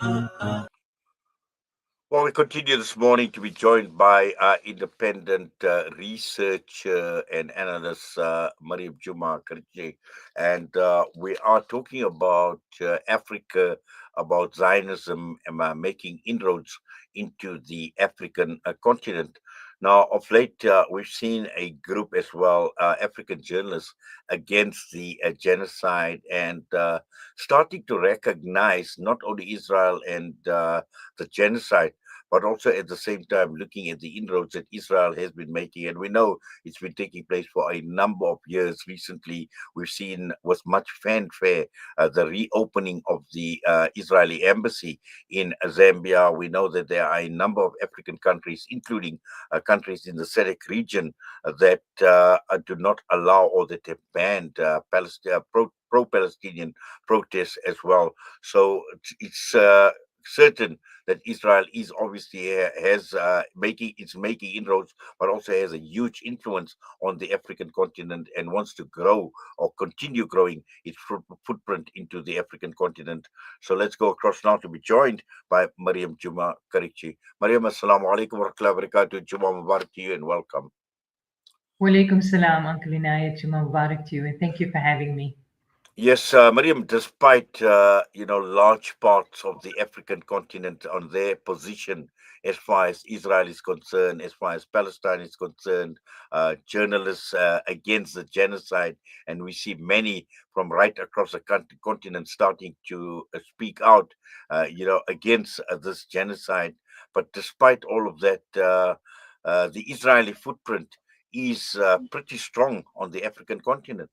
Well, we continue this morning to be joined by independent researcher and analyst Mariam Jooma, and we are talking about Africa, about Zionism, and making inroads into the African continent. Now, of late, we've seen a group as well, African journalists, against the genocide and starting to recognize not only Israel and the genocide, but also at the same time looking at the inroads that Israel has been making. And we know it's been taking place for a number of years. Recently, we've seen with much fanfare the reopening of the Israeli embassy in Zambia. We know that there are a number of African countries, including countries in the SADC region, that do not allow or that have banned pro-Palestinian protests as well. So it's certain that Israel is obviously has making inroads, but also has a huge influence on the African continent and wants to grow or continue growing its footprint into the African continent. So let's go across now to be joined by Mariam Juma Çarikçi. Mariam, assalamu alaikum wa rahmatullahi wa barakatuh. Juma Mubarak to you and welcome. Walaikum salam, Uncle Inayat. Juma Mubarak to you, and thank you for having me. Yes, Mariam, despite large parts of the African continent on their position as far as Israel is concerned, as far as Palestine is concerned, journalists against the genocide, and we see many from right across the continent starting to speak out, against this genocide. But despite all of that, the Israeli footprint is pretty strong on the African continent.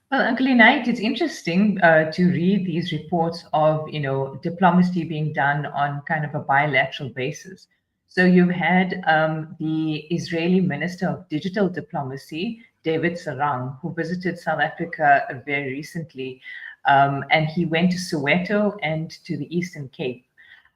Well, Uncle Inayat, it's interesting to read these reports of, diplomacy being done on kind of a bilateral basis. So you've had the Israeli Minister of Digital Diplomacy, David Sarang, who visited South Africa very recently, and he went to Soweto and to the Eastern Cape.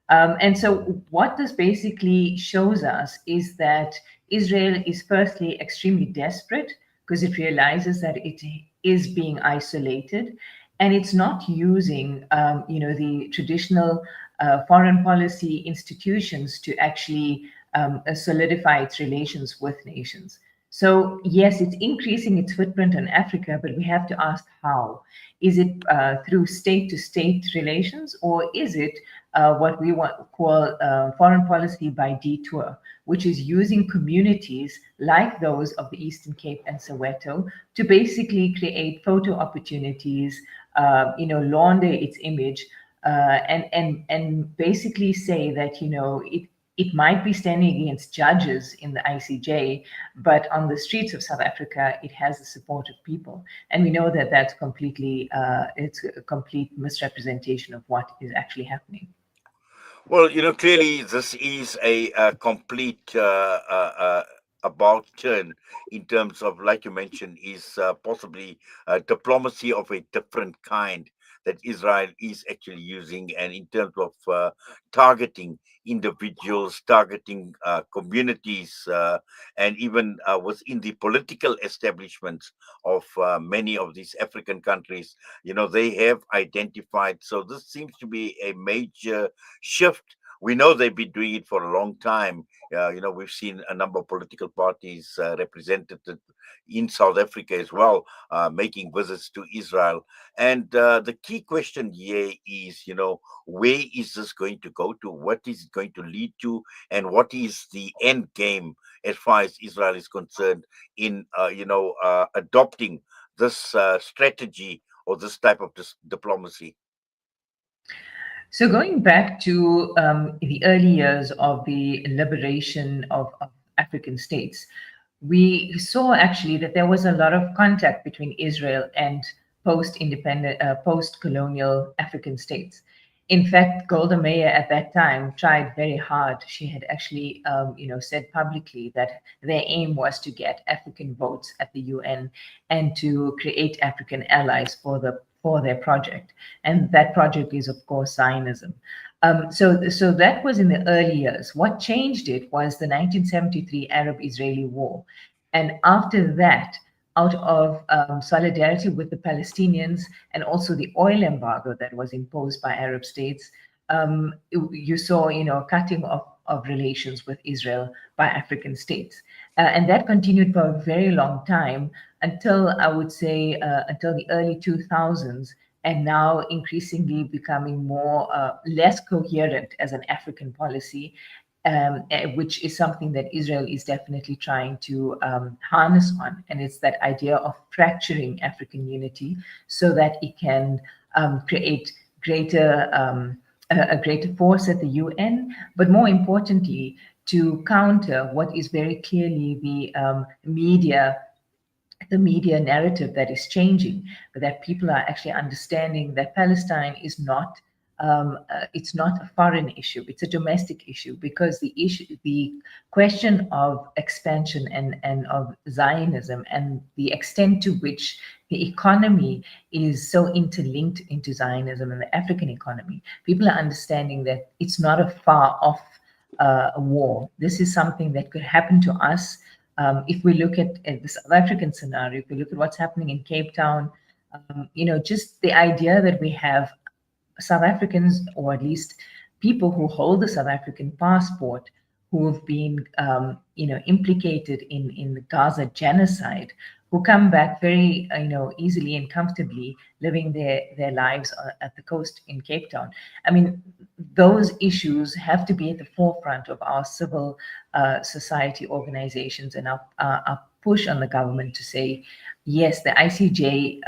And so, what this basically shows us is that Israel is firstly extremely desperate because it realizes that it is being isolated, and it's not using, the traditional foreign policy institutions to actually solidify its relations with nations. So, yes, it's increasing its footprint in Africa, but we have to ask how. Is it through state to state relations, or is it what we call foreign policy by detour, which is using communities like those of the Eastern Cape and Soweto to basically create photo opportunities, launder its image, and basically say that it might be standing against judges in the ICJ, but on the streets of South Africa, it has the support of people. And we know that that's completely, it's a complete misrepresentation of what is actually happening. Well, clearly this is a complete about turn in terms of, like you mentioned, is possibly diplomacy of a different kind that Israel is actually using, and in terms of targeting individuals, targeting communities, and even within the political establishments of many of these African countries, they have identified. So this seems to be a major shift. We know they've been doing it for a long time. We've seen a number of political parties represented in South Africa as well, making visits to Israel. And the key question here is, where is this going to go to? What is it going to lead to? And what is the end game as far as Israel is concerned in, adopting this strategy or this type of diplomacy? So, going back to the early years of the liberation of African states, we saw actually that there was a lot of contact between Israel and post-independent, post-colonial African states. In fact, Golda Meir at that time tried very hard. She had actually, said publicly that their aim was to get African votes at the UN and to create African allies for their project. And that project is, of course, Zionism. So that was in the early years. What changed it was the 1973 Arab-Israeli War. And after that, out of solidarity with the Palestinians and also the oil embargo that was imposed by Arab states. You saw, cutting of relations with Israel by African states. And that continued for a very long time until, I would say, until the early 2000s, and now increasingly becoming less coherent as an African policy, which is something that Israel is definitely trying to harness on. And it's that idea of fracturing African unity so that it can create greater a greater force at the UN, but more importantly, to counter what is very clearly the media narrative that is changing, but that people are actually understanding that Palestine is not it's not a foreign issue; it's a domestic issue, because the question of expansion and of Zionism and the extent to which the economy is so interlinked into Zionism and the African economy, people are understanding that it's not a far off war. This is something that could happen to us. If we look at the South African scenario, if we look at what's happening in Cape Town, just the idea that we have South Africans, or at least people who hold the South African passport, who have been, implicated in the Gaza genocide, who come back very, easily and comfortably, living their lives at the coast in Cape Town. I mean, those issues have to be at the forefront of our civil society organizations and our push on the government to say, yes, the ICJ.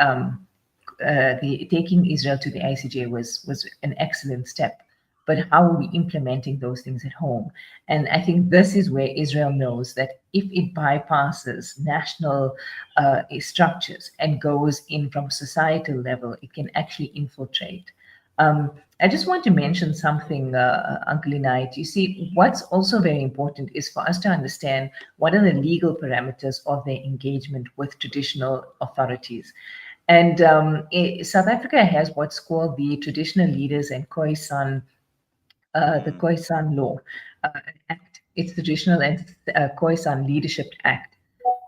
The taking Israel to the ICJ was an excellent step, but how are we implementing those things at home? And I think this is where Israel knows that if it bypasses national structures and goes in from societal level, it can actually infiltrate. I just want to mention something, Uncle Inait. You see, what's also very important is for us to understand what are the legal parameters of their engagement with traditional authorities. And South Africa has what's called the Traditional Leaders and Khoisan, the Mm. Khoisan Law uh, Act. It's the Traditional and Khoisan Leadership Act.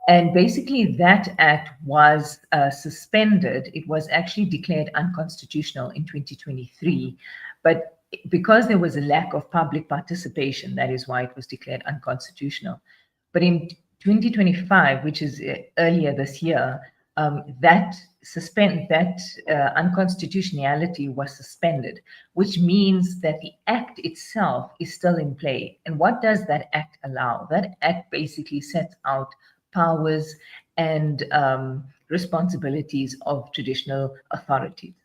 And basically, that act was suspended. It was actually declared unconstitutional in 2023. But because there was a lack of public participation, that is why it was declared unconstitutional. But in 2025, which is earlier this year, that unconstitutionality was suspended, which means that the act itself is still in play. And what does that act allow? That act basically sets out powers and responsibilities of traditional authorities.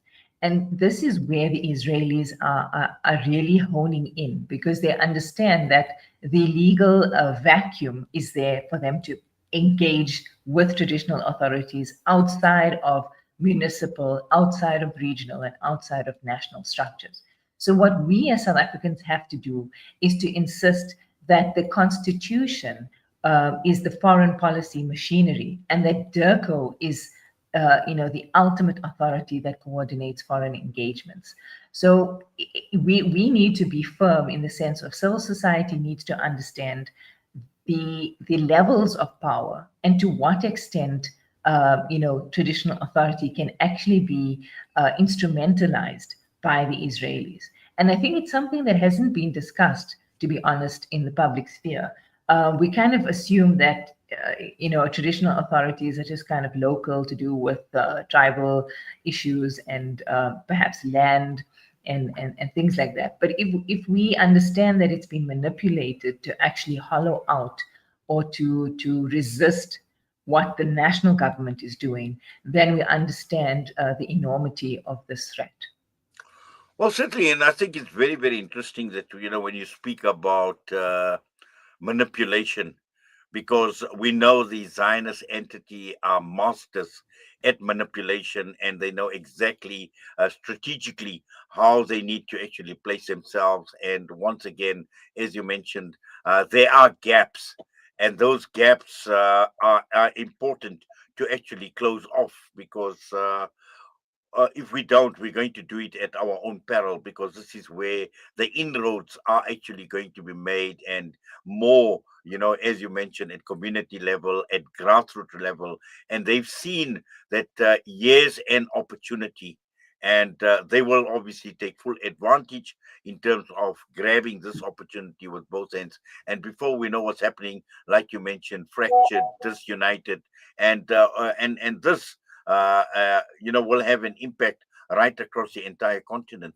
And this is where the Israelis are really honing in, because they understand that the legal vacuum is there for them to engage with traditional authorities outside of municipal, outside of regional, and outside of national structures. So, what we as South Africans have to do is to insist that the Constitution is the foreign policy machinery, and that DIRCO is the ultimate authority that coordinates foreign engagements. So we need to be firm in the sense of civil society needs to understand the levels of power and to what extent traditional authority can actually be instrumentalized by the Israelis. And I think it's something that hasn't been discussed, to be honest, in the public sphere. We kind of assume that traditional authorities are just kind of local to do with tribal issues and perhaps land and things like that. But if we understand that it's been manipulated to actually hollow out or to resist what the national government is doing, then we understand the enormity of this threat. Well, certainly, and I think it's very, very interesting that when you speak about manipulation, because we know the Zionist entity are masters at manipulation, and they know exactly strategically how they need to actually place themselves. And once again, as you mentioned, there are gaps, and those gaps are important to actually close off, because if we don't, we're going to do it at our own peril, because this is where the inroads are actually going to be made, and more, as you mentioned, at community level, at grassroots level. And they've seen that years and opportunity, and they will obviously take full advantage in terms of grabbing this opportunity with both ends. And before we know what's happening, like you mentioned, fractured, disunited, and this will have an impact right across the entire continent.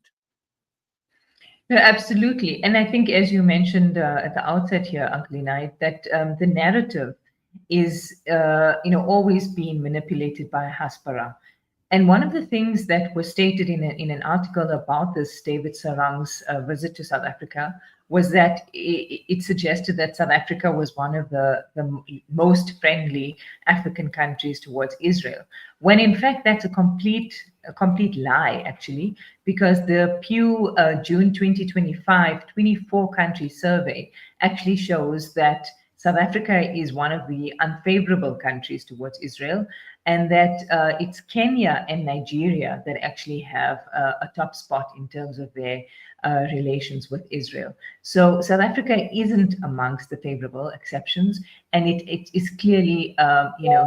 No, absolutely. And I think, as you mentioned at the outset here, Uncle Inayat, that the narrative is, always being manipulated by Haspara. And one of the things that was stated in an article about this David Sarang's visit to South Africa was that it suggested that South Africa was one of the most friendly African countries towards Israel, when in fact that's a complete lie, actually, because the Pew June 2025 24 country survey actually shows that South Africa is one of the unfavorable countries towards Israel, and that it's Kenya and Nigeria that actually have a top spot in terms of their relations with Israel. So South Africa isn't amongst the favorable exceptions, and it is clearly,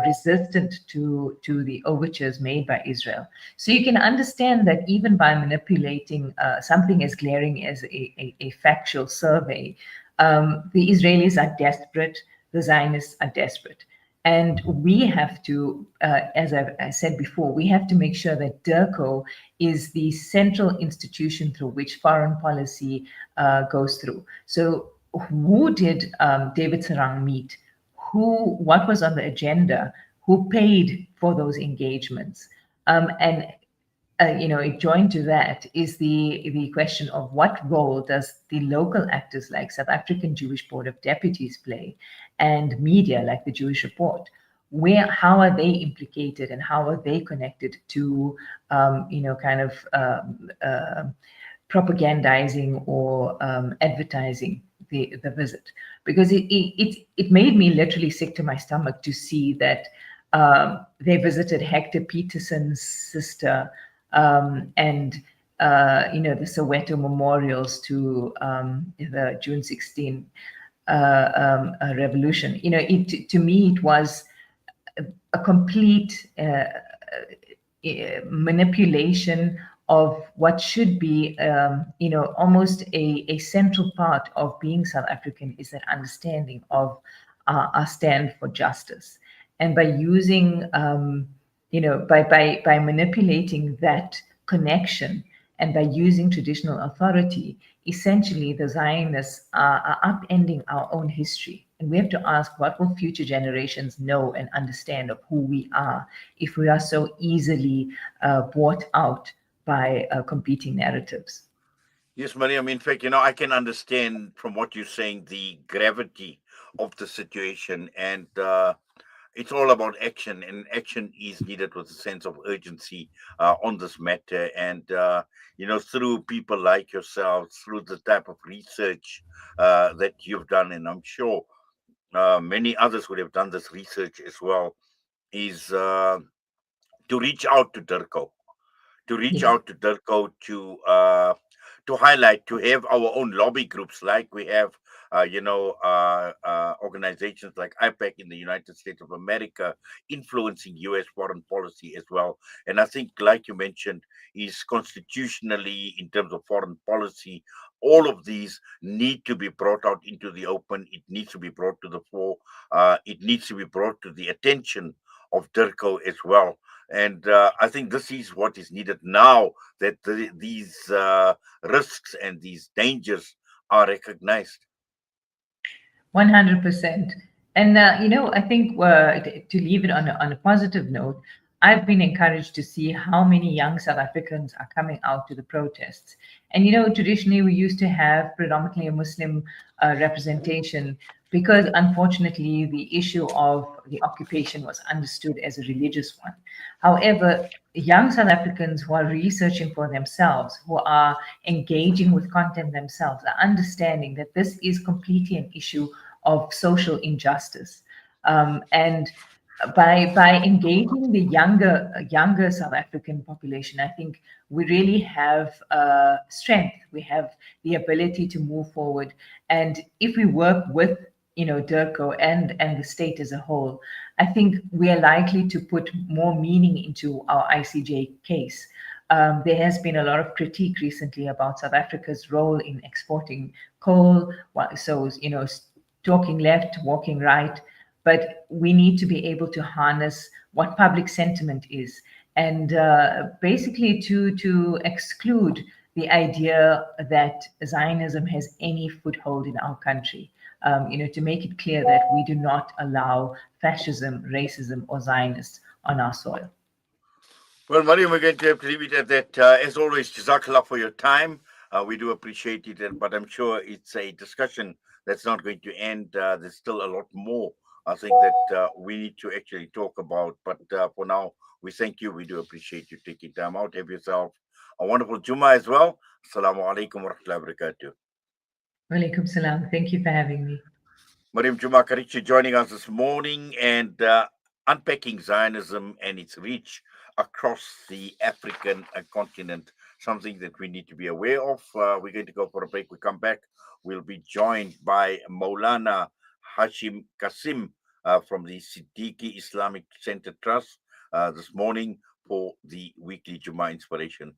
resistant to the overtures made by Israel. So you can understand that even by manipulating something as glaring as a factual survey, the Israelis are desperate, the Zionists are desperate. And we have to, as I said before, we have to make sure that DIRCO is the central institution through which foreign policy goes through. So who did David Sarang meet? What was on the agenda? Who paid for those engagements? And joined to that is the question of what role does the local actors like South African Jewish Board of Deputies play, and media like the Jewish Report. How are they implicated, and how are they connected to, propagandizing or advertising the visit? Because it made me literally sick to my stomach to see that they visited Hector Peterson's sister, and the Soweto memorials to the June 16 revolution. To me, it was a complete manipulation of what should be, almost a central part of being South African, is that understanding of our stand for justice. And by using, by manipulating that connection, and by using traditional authority, essentially the Zionists are upending our own history. And we have to ask, what will future generations know and understand of who we are if we are so easily bought out by competing narratives? Yes, Mariam. In fact, I can understand from what you're saying the gravity of the situation, and it's all about action, and action is needed with a sense of urgency on this matter. And through people like yourselves, through the type of research that you've done, and I'm sure many others would have done this research as well, is to reach out to DIRCO, to reach Yes. out to DIRCO to highlight, to have our own lobby groups, like we have, organizations like IPAC in the United States of America, influencing U.S. foreign policy as well. And I think, like you mentioned, is constitutionally, in terms of foreign policy, all of these need to be brought out into the open. It needs to be brought to the fore. It needs to be brought to the attention of DIRCO as well. And I think this is what is needed now, that these risks and these dangers are recognized. 100%. And, I think to leave it on a positive note, I've been encouraged to see how many young South Africans are coming out to the protests. And, traditionally we used to have predominantly a Muslim representation, because unfortunately the issue of the occupation was understood as a religious one. However, young South Africans who are researching for themselves, who are engaging with content themselves, are understanding that this is completely an issue of social injustice. And by engaging the younger South African population, I think we really have strength. We have the ability to move forward, and if we work with DIRCO and the state as a whole, I think we are likely to put more meaning into our ICJ case. There has been a lot of critique recently about South Africa's role in exporting coal. So, talking left, walking right, but we need to be able to harness what public sentiment is, and basically to exclude the idea that Zionism has any foothold in our country. To make it clear that we do not allow fascism, racism, or Zionists on our soil. Well, Mariam, we're going to have to leave it at that. As always, Jazakallah for your time. We do appreciate it, but I'm sure it's a discussion that's not going to end. There's still a lot more, I think, that we need to actually talk about. But for now, we thank you. We do appreciate you taking time out. Have yourself a wonderful Jummah as well. Assalamu alaikum wa rahmatullahi wa barakatuh. Walaikum salam. Thank you for having me. Mariam Jooma Çarikçi joining us this morning and unpacking Zionism and its reach across the African continent, something that we need to be aware of. We're going to go for a break. We come back. We'll be joined by Maulana Hashim Kasim from the Siddiqui Islamic Center Trust this morning for the weekly Jummah Inspiration.